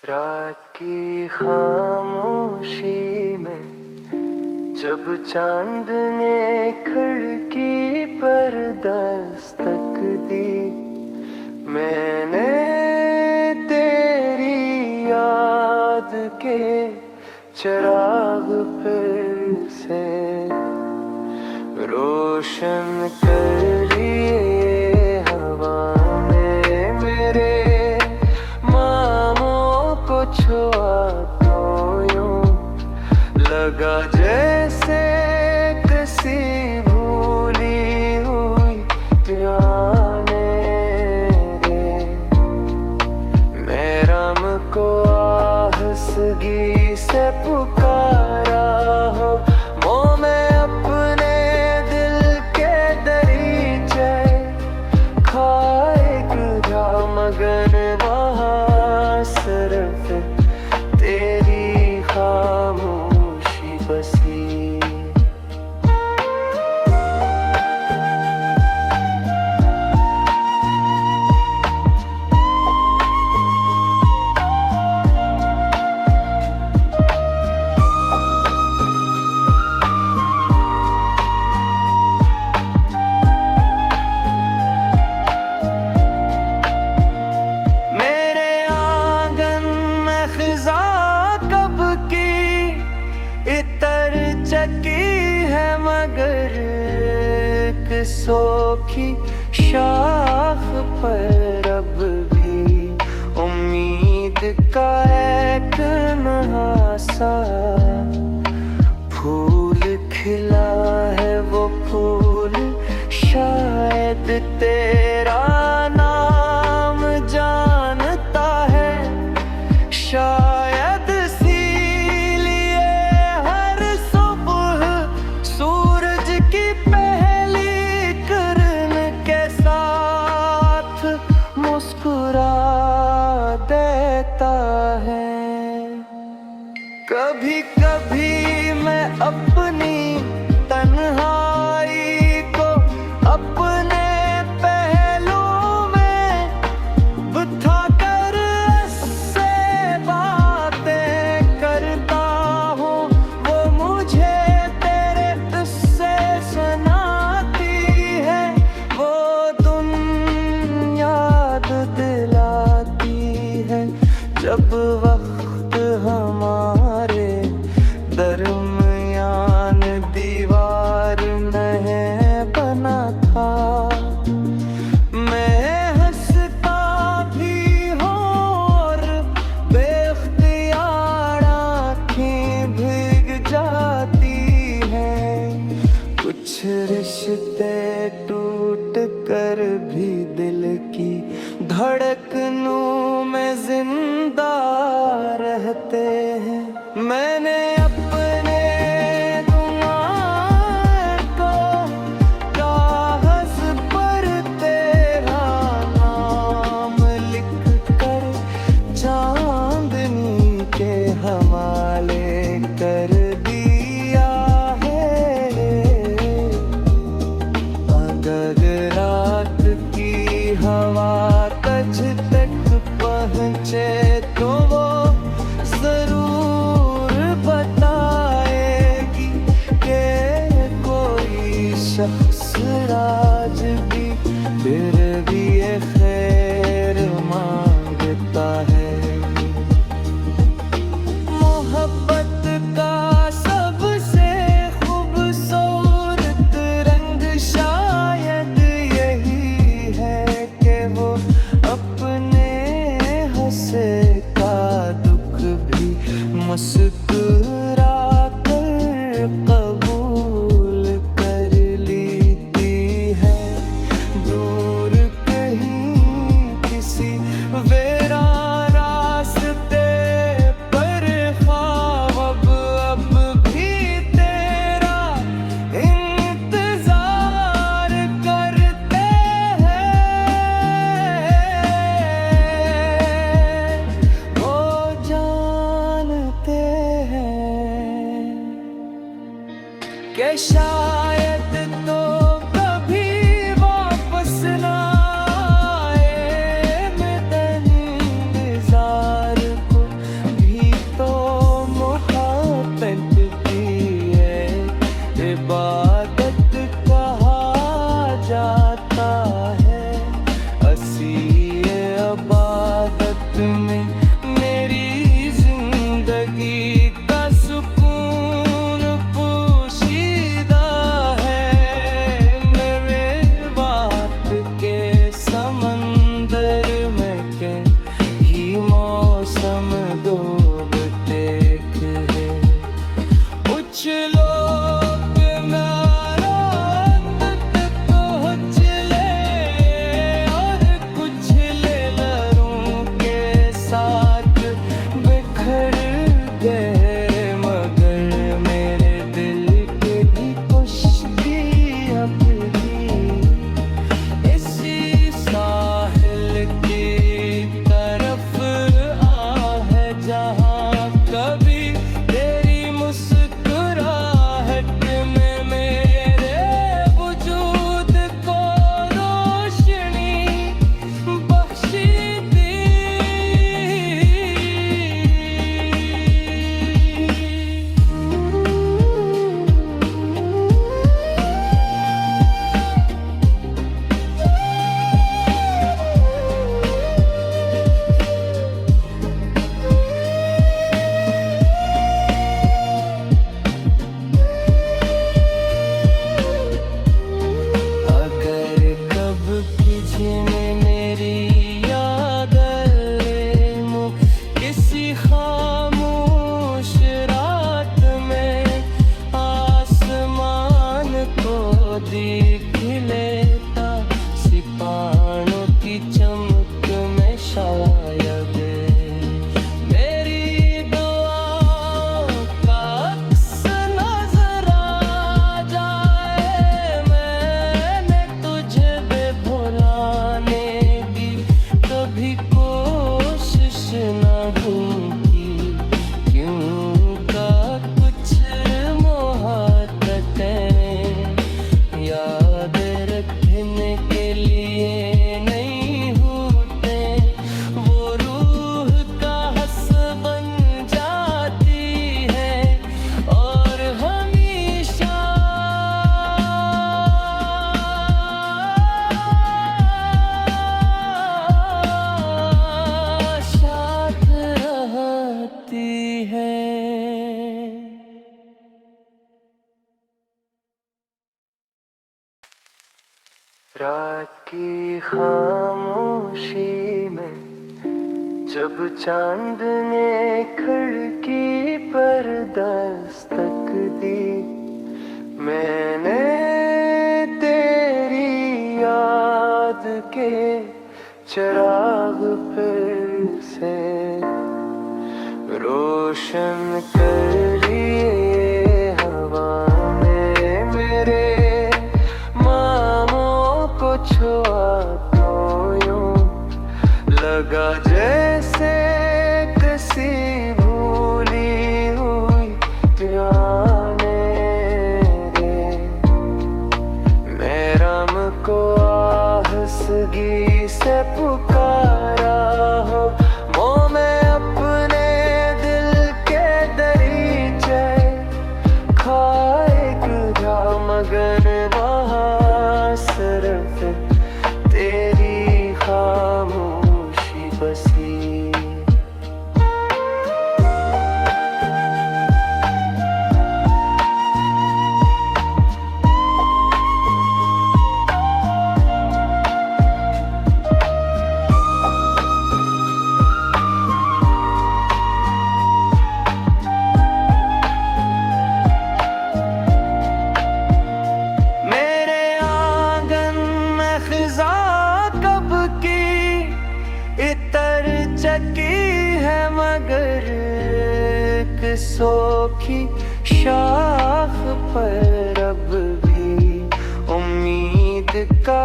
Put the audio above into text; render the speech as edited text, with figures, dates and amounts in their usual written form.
रात की खामोशी में जब चांद ने खिड़की पर दस्तक दी, मैंने तेरी याद के चिराग फिर से रोशन कर लिए हवा में। मेरे मामों को छुआ तो यूं लगा जैसे किसी भूली हुई जाने रे। मैं राम को आहसगी से पुकारा हो, मोह में अपने दिल के दरीचे खाए जा मगन वहाँ सिर्फ तेरी खामोशी बसी। चकी है मगर किसों शाख पर अब भी उम्मीद का एक नहासा फूल खिला है। वो फूल शायद तेरा नाम जानता है, शायद इसीलिए हर सुबह सूरज की पहली किरण के साथ मुस्कुरा देता है। कभी कभी मैं अपनी तन्हाई को अपने पहलू में बिठा कर उससे बातें करता हूँ। वो मुझे तेरे किस्से सुनाती है, वो दुनिया याद दिलाती है जब वक्त हमारे दरमियान दीवार नहीं बना था। मैं हंसता भी हूँ और बेख्तियार आँखें भीग जाती हैं। कुछ रिश्ते टूट कर भी दिल की धड़कनों में जिंदा रहते हैं। मैंने अपने गुनाह को कागज पर तेरा नाम लिख कर चांदनी के हवाले कर दिया है। अगर रात की हवा तुझ तक पहुँचे तो वो जरूर बताएगी कि कोई शख्स आज भी फिर भी ये खैर मांगता है। मोहब्बत का सबसे खूबसूरत रंग शायद यही है कि वो अपने हंसे का दुख भी मुस्कुरा कर कबूल कर लेती है। दूर कहीं किसी वीरान रास्ते पर ख्वाब अब भी तेरा इंतजार करते हैं। वो जानते हैं कि शायद तो कभी वापस ना आए। मैं इंतजार को रात की खामोशी में जब चांद ने खिड़की पर दस्तक दी, मैंने तेरी याद के चिराग फिर से रोशन कर लिए हवा में मेरे मामों को छुआ तो यूं लगा जैसे किसी भूली हुई जाने रे। मैं राम को आहसगी से पुकारा हो, मोह में अपने दिल के दरीचे खाए जा, मगर वहाँ सिर्फ तेरी खामोशी बसी। इतर चकी है मगर किसों शाख पर अब भी उम्मीद का